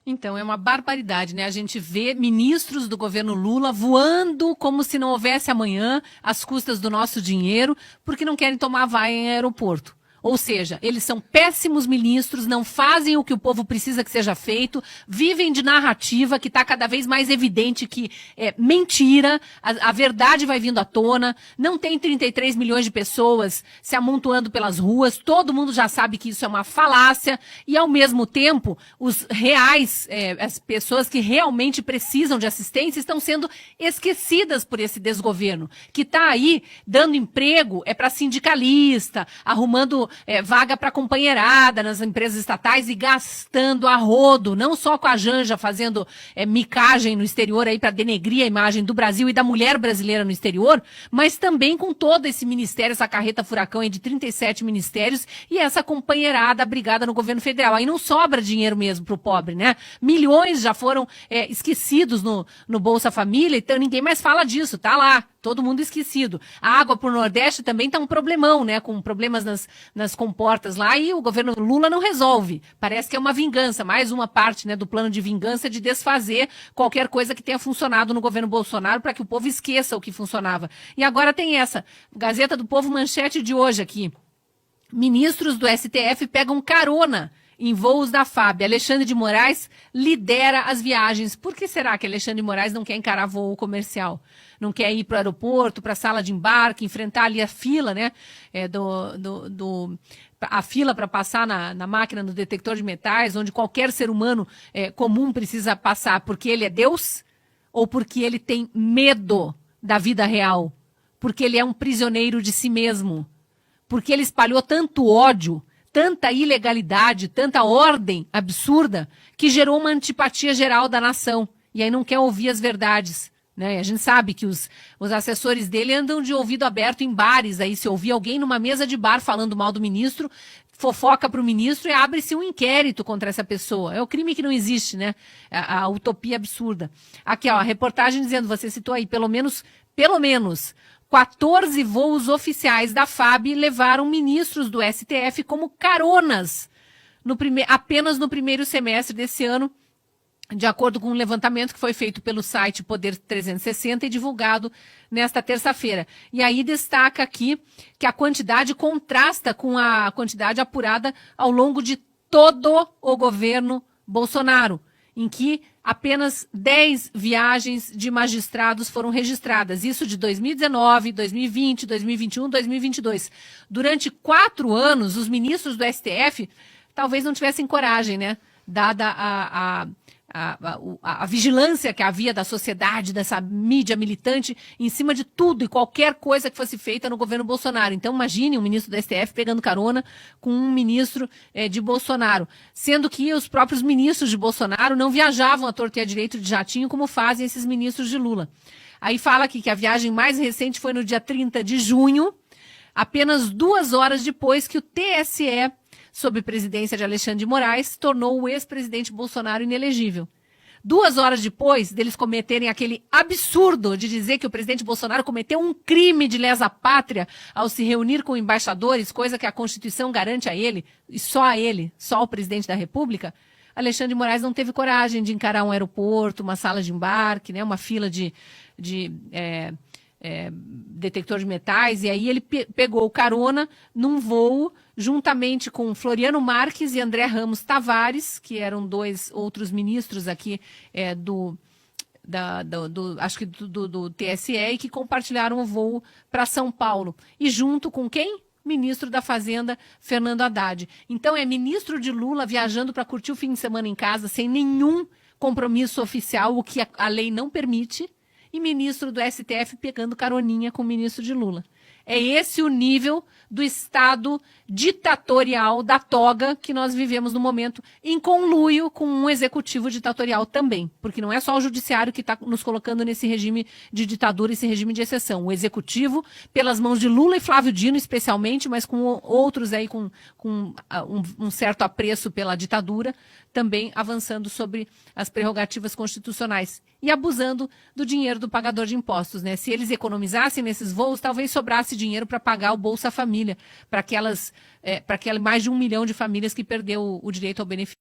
Então, é uma barbaridade, né? A gente vê ministros do governo Lula voando como se não houvesse amanhã, às custas do nosso dinheiro, porque não querem tomar vaia em aeroporto. Ou seja, eles são péssimos ministros, não fazem o que o povo precisa que seja feito, vivem de narrativa que está cada vez mais evidente que é mentira, a verdade vai vindo à tona, não tem 33 milhões de pessoas se amontoando pelas ruas, todo mundo já sabe que isso é uma falácia, e ao mesmo tempo, os reais, as pessoas que realmente precisam de assistência estão sendo esquecidas por esse desgoverno, que está aí dando emprego para sindicalista, arrumando vaga para companheirada nas empresas estatais e gastando a rodo, não só com a Janja fazendo micagem no exterior aí para denegrir a imagem do Brasil e da mulher brasileira no exterior, mas também com todo esse ministério, essa carreta furacão aí de 37 ministérios e essa companheirada abrigada no governo federal. Aí não sobra dinheiro mesmo pro pobre, né? Milhões já foram esquecidos no Bolsa Família, então ninguém mais fala disso, tá lá. Todo mundo esquecido. A água pro Nordeste também tá um problemão, né? Com problemas nas comportas lá e o governo Lula não resolve. Parece que é uma vingança, mais uma parte, né, do plano de vingança de desfazer qualquer coisa que tenha funcionado no governo Bolsonaro para que o povo esqueça o que funcionava. E agora tem essa, Gazeta do Povo, manchete de hoje aqui. Ministros do STF pegam carona em voos da FAB. Alexandre de Moraes lidera as viagens. Por que será que Alexandre de Moraes não quer encarar voo comercial? Não quer ir para o aeroporto, para a sala de embarque, enfrentar ali a fila, né? A fila para passar na máquina, no detector de metais, onde qualquer ser humano comum precisa passar porque ele é Deus ou porque ele tem medo da vida real? Porque ele é um prisioneiro de si mesmo? Porque ele espalhou tanto ódio, tanta ilegalidade, tanta ordem absurda, que gerou uma antipatia geral da nação. E aí não quer ouvir as verdades, né? A gente sabe que os assessores dele andam de ouvido aberto em bares. Aí se ouvir alguém numa mesa de bar falando mal do ministro, fofoca para o ministro e abre-se um inquérito contra essa pessoa. É o crime que não existe, né? A utopia absurda. Aqui, ó, a reportagem dizendo, você citou aí, pelo menos 14 voos oficiais da FAB levaram ministros do STF como caronas apenas no primeiro semestre desse ano, de acordo com um levantamento que foi feito pelo site Poder 360 e divulgado nesta terça-feira. E aí destaca aqui que a quantidade contrasta com a quantidade apurada ao longo de todo o governo Bolsonaro, em que apenas 10 viagens de magistrados foram registradas. Isso de 2019, 2020, 2021, 2022. Durante 4 anos, os ministros do STF talvez não tivessem coragem, né? Dada a vigilância que havia da sociedade, dessa mídia militante, em cima de tudo e qualquer coisa que fosse feita no governo Bolsonaro. Então, imagine um ministro do STF pegando carona com um ministro de Bolsonaro, sendo que os próprios ministros de Bolsonaro não viajavam à torto e à direito de jatinho, como fazem esses ministros de Lula. Aí fala aqui que a viagem mais recente foi no dia 30 de junho, apenas 2 horas depois que o TSE, sob presidência de Alexandre de Moraes, tornou o ex-presidente Bolsonaro inelegível. 2 horas depois deles cometerem aquele absurdo de dizer que o presidente Bolsonaro cometeu um crime de lesa pátria ao se reunir com embaixadores, coisa que a Constituição garante a ele, só o presidente da República, Alexandre de Moraes não teve coragem de encarar um aeroporto, uma sala de embarque, né, uma fila de detector de metais, e aí ele pegou carona num voo juntamente com Floriano Marques e André Ramos Tavares, que eram 2 outros ministros aqui do TSE, e que compartilharam o voo para São Paulo. E junto com quem? Ministro da Fazenda, Fernando Haddad. Então é ministro de Lula viajando para curtir o fim de semana em casa, sem nenhum compromisso oficial, o que a lei não permite, e ministro do STF pegando caroninha com o ministro de Lula. É esse o nível do Estado ditatorial da toga que nós vivemos no momento, em conluio com um executivo ditatorial também. Porque não é só o judiciário que está nos colocando nesse regime de ditadura, esse regime de exceção. O executivo, pelas mãos de Lula e Flávio Dino especialmente, mas com outros aí com um certo apreço pela ditadura, também avançando sobre as prerrogativas constitucionais e abusando do dinheiro do pagador de impostos, né? Se eles economizassem nesses voos, talvez sobrasse dinheiro para pagar o Bolsa Família, para aquelas mais de 1 milhão de famílias que perdeu o direito ao benefício.